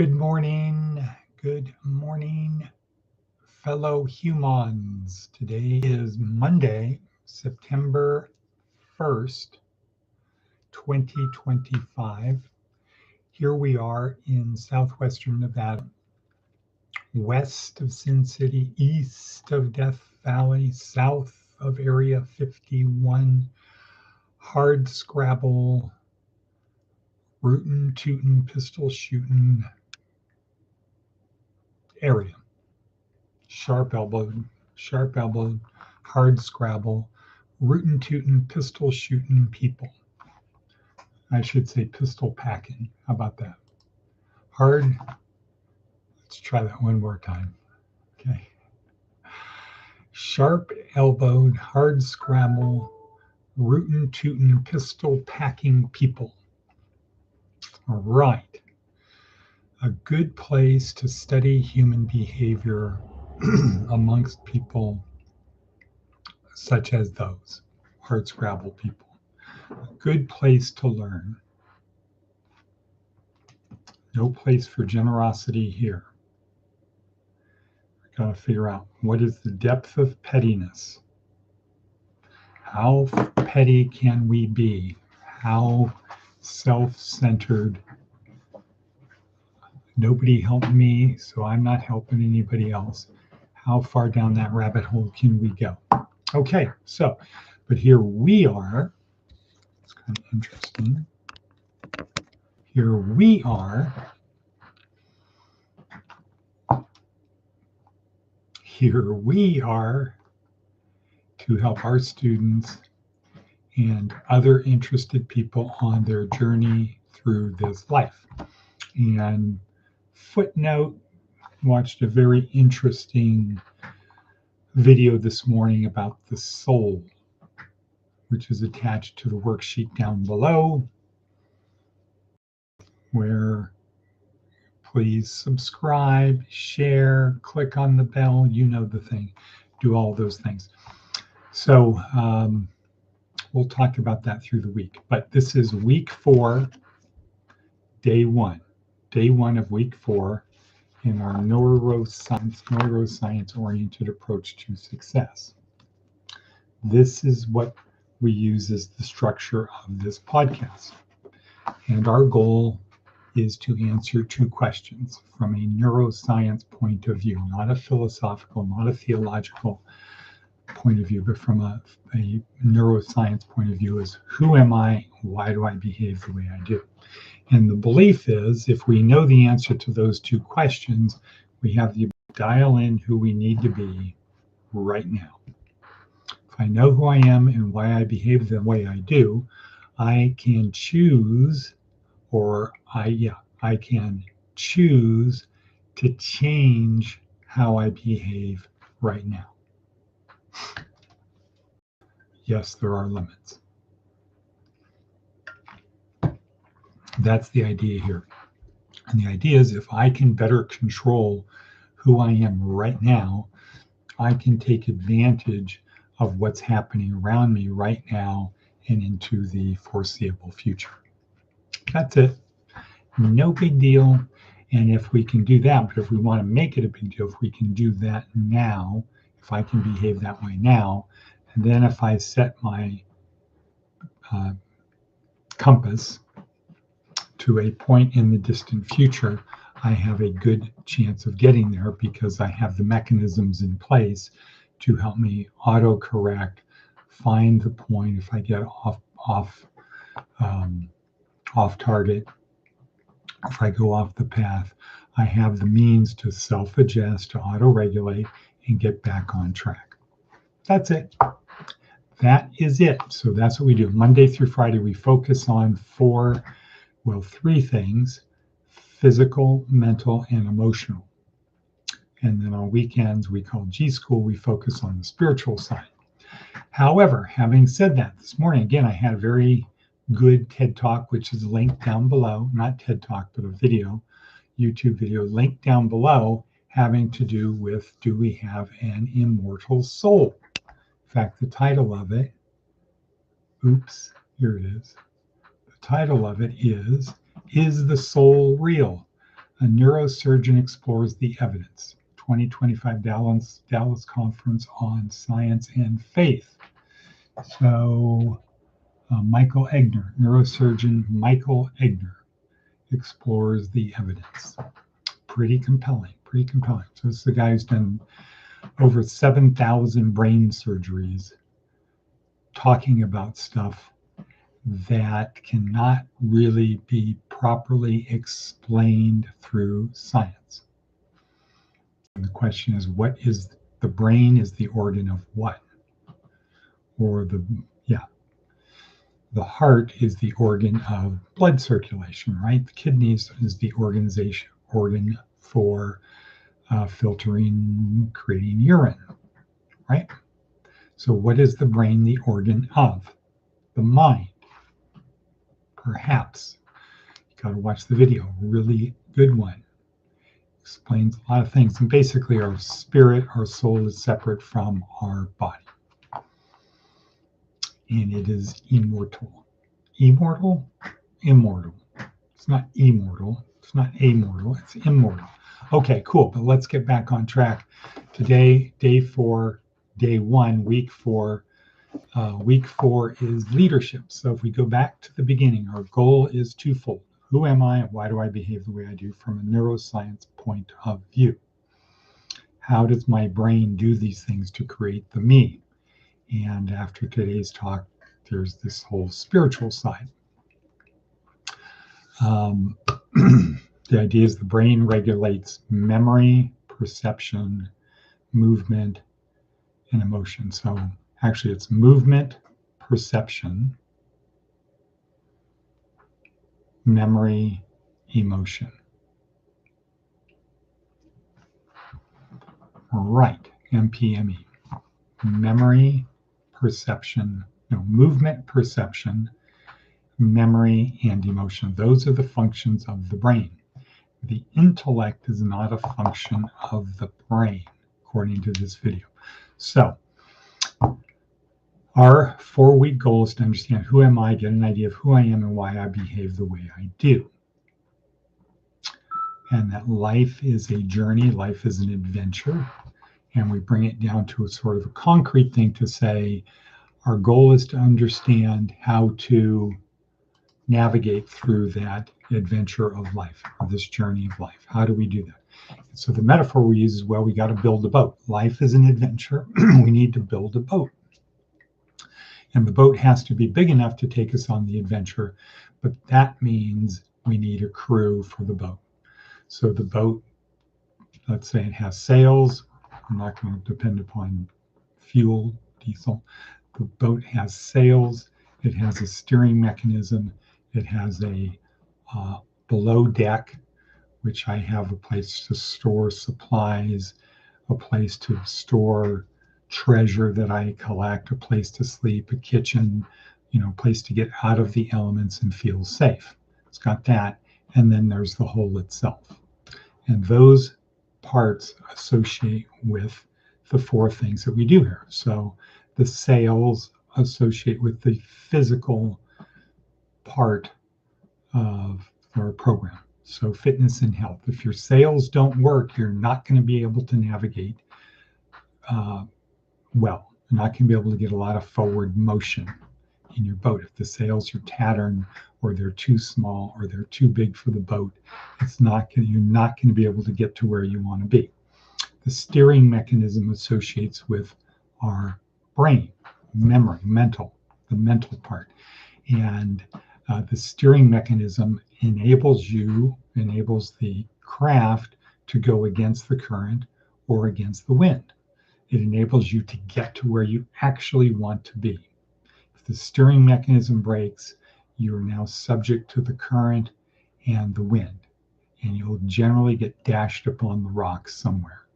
Good morning, fellow humans. Today is Monday, September 1st, 2025. Here we are in southwestern Nevada, west of Sin City, east of Death Valley, south of Area 51, hard scrabble, rootin' tootin' pistol shooting area. Sharp elbowed, hard scrabble, rootin' tootin' pistol shooting people. I should say pistol packing. How about that? Hard. Let's try that one more time. Okay. Sharp elbowed, hard scrabble, rootin' tootin' pistol packing people. All right. A good place to study human behavior amongst people such as those hard scrabble people. A good place to learn. No place for generosity here. We've got to figure out what is the depth of pettiness. How petty can we be? How self-centered? Nobody helped me, so I'm not helping anybody else. How far down that rabbit hole can we go? Okay, so, but here we are. It's kind of interesting. Here we are. Here we are to help our students and other interested people on their journey through this life. And footnote, watched a very interesting video this morning about the soul, which is attached to the worksheet down below, where please subscribe, share, click on the bell, you know the thing, do all those things. So we'll talk about that through the week. But this is week 4, day 1 of week 4 in our neuroscience-oriented approach to success. This is what we use as the structure of this podcast. And our goal is to answer 2 questions from a neuroscience point of view, not a philosophical, not a theological point of view, but from a neuroscience point of view is, who am I? Why do I behave the way I do? And the belief is, if we know the answer to those 2 questions, we have the ability to dial in who we need to be right now. If I know who I am and why I behave the way I do, I can choose, or I can choose to change how I behave right now. Yes, there are limits. That's the idea here. And the idea is, if I can better control who I am right now, I can take advantage of what's happening around me right now and into the foreseeable future. That's it. No big deal. And if we can do that, but if we want to make it a big deal, if we can do that now, if I can behave that way now, and then if I set my compass to a point in the distant future, I have a good chance of getting there because I have the mechanisms in place to help me autocorrect, find the point if I get off target, if I go off the path. I have the means to self-adjust, to auto-regulate, and get back on track. That's it. That is it. So that's what we do. Monday through Friday, we focus on 3 things: physical, mental, and emotional. And then on weekends, we call G School, we focus on the spiritual side. However, having said that, this morning, again, I had a very good TED Talk, which is linked down below, not TED Talk, but a video, YouTube video linked down below, having to do with, do we have an immortal soul? In fact, the title of it, here it is. The title of it is the soul real? A neurosurgeon explores the evidence. 2025 Dallas Conference on Science and Faith. So Michael Egner, neurosurgeon Michael Egner, explores the evidence. Pretty compelling, pretty compelling. So this is the guy who's done over 7,000 brain surgeries talking about stuff that cannot really be properly explained through science. And the question is, what is the brain is the organ of what? Or the heart is the organ of blood circulation, right? The kidneys is the organ for filtering, creating urine, right? So what is the brain the organ of? The mind. Perhaps. You got to watch the video. Really good one. Explains a lot of things. And basically our spirit, our soul is separate from our body. And it is immortal. Immortal? Immortal. It's not immortal. It's not amortal. It's immortal. Okay, cool. But let's get back on track. Today, day 4, day 1, week 4. Week 4 is leadership. So if we go back to the beginning, our goal is twofold. Who am I and why do I behave the way I do from a neuroscience point of view? How does my brain do these things to create the me? And after today's talk, there's this whole spiritual side. The idea is the brain regulates memory, perception, movement, and emotion. So actually it's movement, perception, memory, emotion. Right, MPME. Memory, perception, movement, perception, memory, and emotion. Those are the functions of the brain. The intellect is not a function of the brain, according to this video. So our 4-week goal is to understand who am I, get an idea of who I am and why I behave the way I do. And that life is a journey, life is an adventure. And we bring it down to a sort of a concrete thing to say, our goal is to understand how to navigate through that adventure of life, or this journey of life. How do we do that? So the metaphor we use is, well, we got to build a boat. Life is an adventure. We need to build a boat. And the boat has to be big enough to take us on the adventure. But that means we need a crew for the boat. So the boat, let's say it has sails. I'm not going to depend upon fuel, diesel. The boat has sails. It has a steering mechanism. It has a below deck, which I have a place to store supplies, a place to store treasure that I collect, a place to sleep, a kitchen, a place to get out of the elements and feel safe. It's got that. And then there's the hull itself. And those parts associate with the 4 things that we do here. So the sails associate with the physical part of our program. So fitness and health. If your sails don't work, you're not going to be able to navigate well. You're not going to be able to get a lot of forward motion in your boat. If the sails are tattered or they're too small or they're too big for the boat, you're not going to be able to get to where you want to be. The steering mechanism associates with our brain, memory, the mental part. And the steering mechanism enables the craft to go against the current or against the wind. It enables you to get to where you actually want to be. If the steering mechanism breaks, you are now subject to the current and the wind, and you'll generally get dashed upon the rocks somewhere.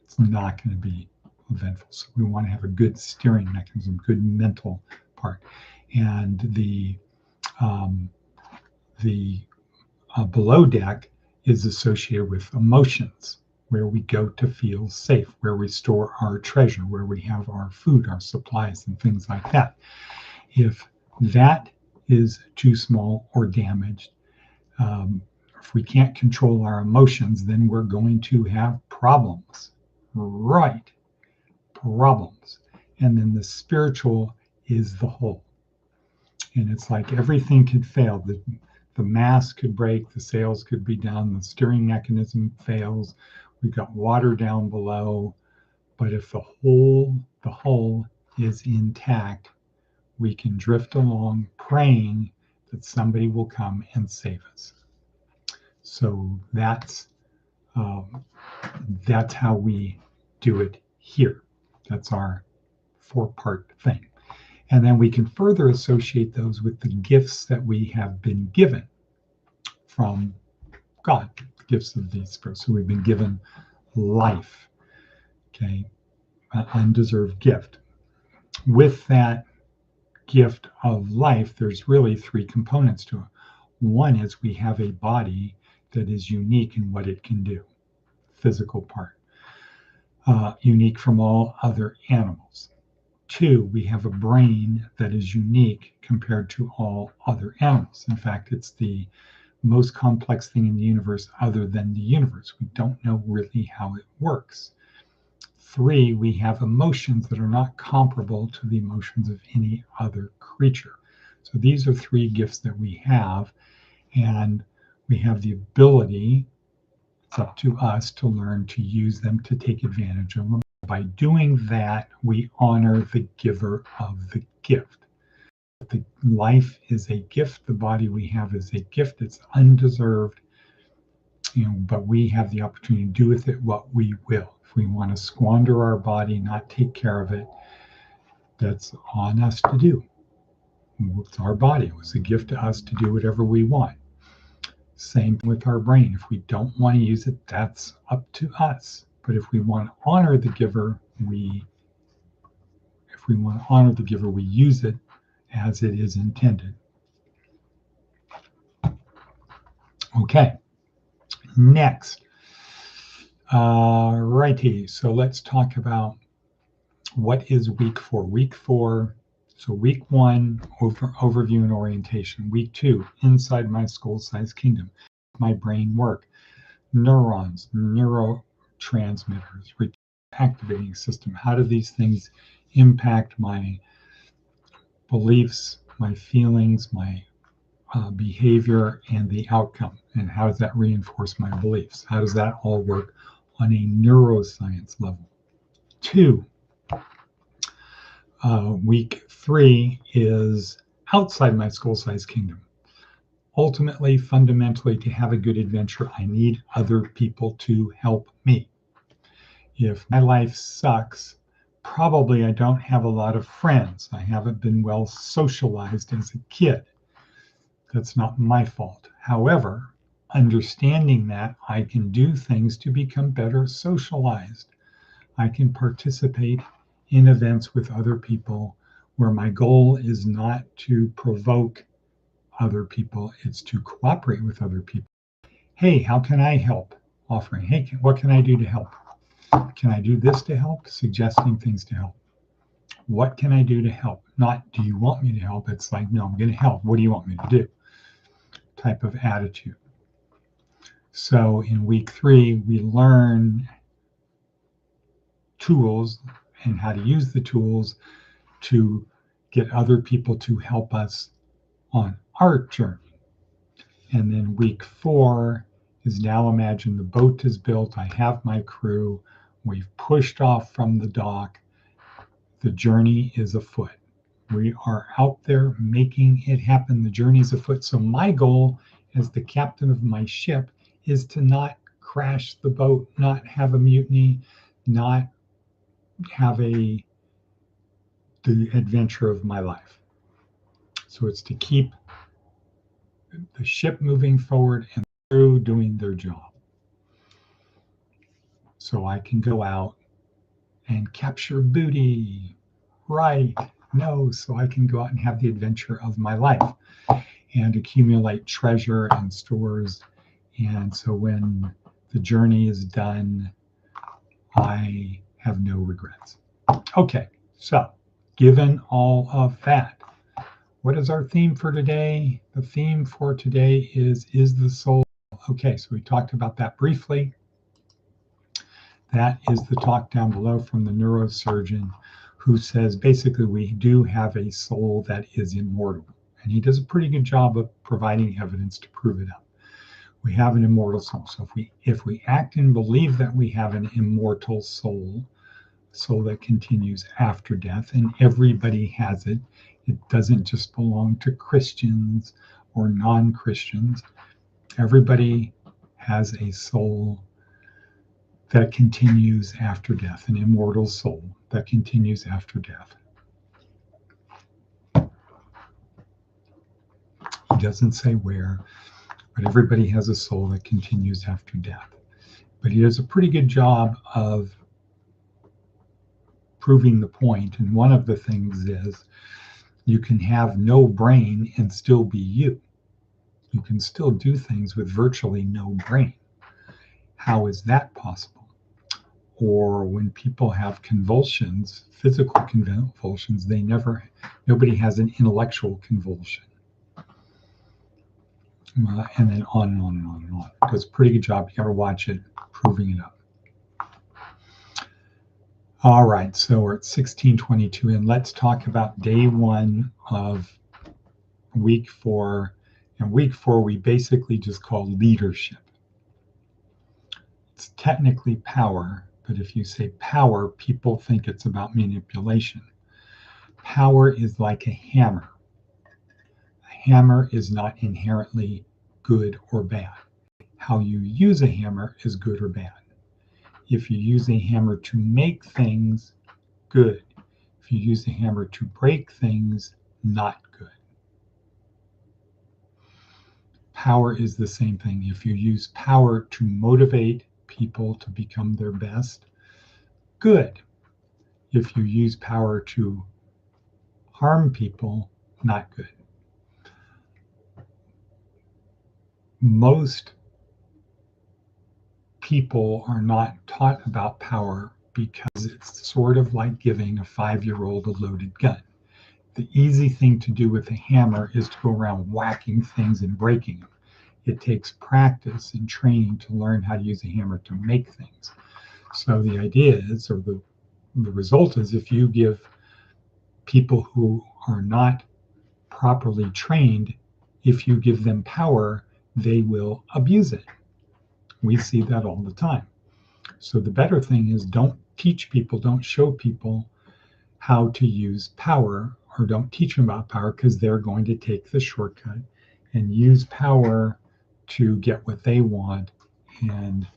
It's not going to be eventful. So we want to have a good steering mechanism, good mental part. And the below deck is associated with emotions, where we go to feel safe, where we store our treasure, where we have our food, our supplies, and things like that. If that is too small or damaged, If we can't control our emotions, then we're going to have problems. Right. Problems. And then the spiritual is the whole. And it's like everything could fail. The mast could break, the sails could be down, the steering mechanism fails. We've got water down below. But if the whole is intact, we can drift along praying that somebody will come and save us. So that's how we do it here. That's our 4-part thing. And then we can further associate those with the gifts that we have been given from God, gifts of the Spirit. So we've been given life, okay, an undeserved gift. With that gift of life, there's really 3 components to it. One is we have a body that is unique in what it can do, physical part, unique from all other animals. 2, we have a brain that is unique compared to all other animals. In fact, it's the most complex thing in the universe other than the universe. We don't know really how it works. 3, we have emotions that are not comparable to the emotions of any other creature. So these are 3 gifts that we have, and we have the ability, it's up to us to learn to use them to take advantage of them. By doing that, we honor the giver of the gift. The life is a gift. The body we have is a gift. It's undeserved, but we have the opportunity to do with it what we will. If we want to squander our body, not take care of it, that's on us to do. It's our body. It was a gift to us to do whatever we want. Same with our brain. If we don't want to use it, that's up to us. But if we want to honor the giver, we use it as it is intended. Okay, next. Righty, so let's talk about what is week 4. Week 4, so week 1, overview and orientation. Week 2, inside my skull-sized kingdom, my brain work, neurons, neurotransmitters, activating system. How do these things impact my beliefs, my feelings, my behavior, and the outcome? And how does that reinforce my beliefs? How does that all work on a neuroscience level? 2, week 3 is outside my skull-sized kingdom. Ultimately, fundamentally, to have a good adventure, I need other people to help me. If my life sucks, probably I don't have a lot of friends. I haven't been well socialized as a kid. That's not my fault. However, understanding that, I can do things to become better socialized. I can participate in events with other people where my goal is not to provoke other people, it's to cooperate with other people. Hey, how can I help? Offering, hey, what can I do to help? Can I do this to help? Suggesting things to help. What can I do to help? Not, do you want me to help? It's like, no, I'm going to help. What do you want me to do? Type of attitude. So in week 3, we learn tools and how to use the tools to get other people to help us on our journey. And then week 4 is now imagine the boat is built. I have my crew. We've pushed off from the dock. The journey is afoot. We are out there making it happen. The journey is afoot. So my goal as the captain of my ship is to not crash the boat, not have a mutiny, not have the adventure of my life. So it's to keep the ship moving forward and the crew doing their job. So I can go out and capture booty. Right. No, so I can go out and have the adventure of my life and accumulate treasure and stores. And so when the journey is done, I have no regrets. Okay, so given all of that, what is our theme for today? The theme for today is the soul Okay, so we talked about that briefly. That is the talk down below from the neurosurgeon who says basically we do have a soul that is immortal. And he does a pretty good job of providing evidence to prove it up. We have an immortal soul. So if we act and believe that we have an immortal soul that continues after death, and everybody has it, it doesn't just belong to Christians or non-Christians. Everybody has a soul that continues after death, an immortal soul that continues after death. He doesn't say where, but everybody has a soul that continues after death. But he does a pretty good job of proving the point. And one of the things is you can have no brain and still be you. You can still do things with virtually no brain. How is that possible? Or when people have convulsions, physical convulsions, nobody has an intellectual convulsion. And then on and on and on and on. It does a pretty good job. You ever watch it, proving it up. All right, so we're at 1622, and let's talk about day 1 of week 4. And week 4, we basically just call leadership. It's technically power, but if you say power, people think it's about manipulation. Power is like a hammer. A hammer is not inherently good or bad. How you use a hammer is good or bad. If you use a hammer to make things, good. If you use a hammer to break things, not good. Power is the same thing. If you use power to motivate people to become their best, good. If you use power to harm people, not good. Most people are not taught about power because it's sort of like giving a 5-year-old a loaded gun. The easy thing to do with a hammer is to go around whacking things and breaking them. It takes practice and training to learn how to use a hammer to make things. So the idea is, or the result is, if you give people who are not properly trained, if you give them power, they will abuse it. We see that all the time. So the better thing is don't teach people, don't show people how to use power, or don't teach them about power, because they're going to take the shortcut and use power to get what they want and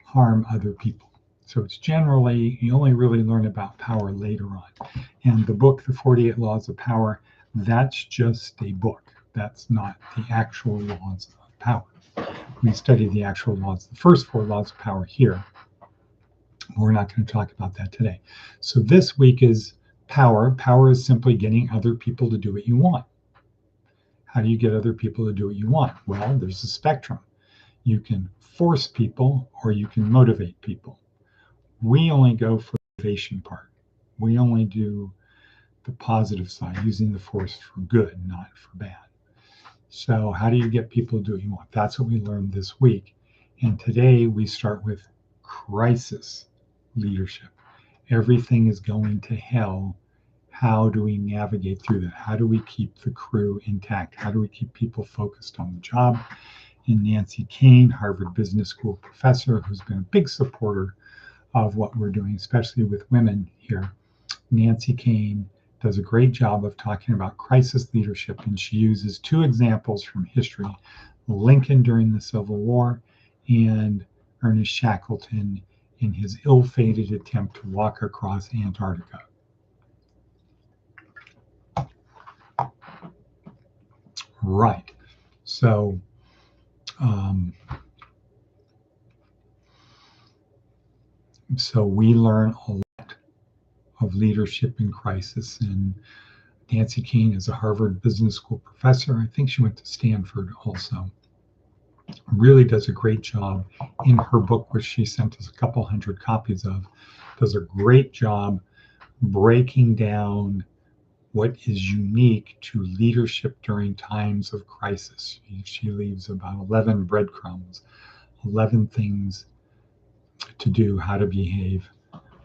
harm other people. So it's generally, you only really learn about power later on. And the book, The 48 Laws of Power, that's just a book. That's not the actual laws of power. We study the actual laws, the first 4 laws of power here. We're not going to talk about that today. So this week is power. Power is simply getting other people to do what you want. How do you get other people to do what you want? Well, there's a spectrum. You can force people or you can motivate people. We only go for the motivation part. We only do the positive side, using the force for good, not for bad. So how do you get people to do what you want? That's what we learned this week. And today we start with crisis leadership. Everything is going to hell. How do we navigate through that? How do we keep the crew intact? How do we keep people focused on the job? And Nancy Kane, Harvard Business School professor, who's been a big supporter of what we're doing, especially with women here. Nancy Kane does a great job of talking about crisis leadership, and she uses 2 examples from history, Lincoln during the Civil War and Ernest Shackleton in his ill-fated attempt to walk across Antarctica. Right. So we learn a lot of leadership in crisis. And Nancy Kane is a Harvard Business School professor. I think she went to Stanford also. Really does a great job in her book, which she sent us a couple hundred copies of, does a great job breaking down what is unique to leadership during times of crisis. She leaves about 11 breadcrumbs, 11 things to do, how to behave,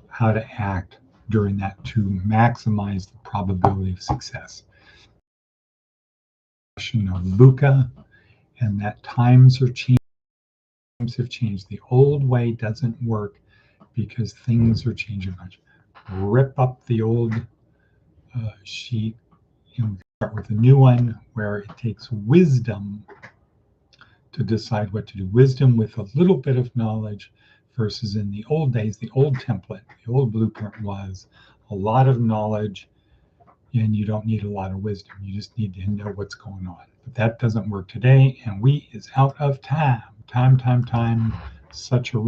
how to act during that to maximize the probability of success. Of Luca, and that times are changing. Times have changed. The old way doesn't work because things are changing much. Rip up the old sheet, start with a new one where it takes wisdom to decide what to do. Wisdom with a little bit of knowledge versus in the old days, the old template, the old blueprint was a lot of knowledge and you don't need a lot of wisdom. You just need to know what's going on. But that doesn't work today, and we is out of time. Time. Such a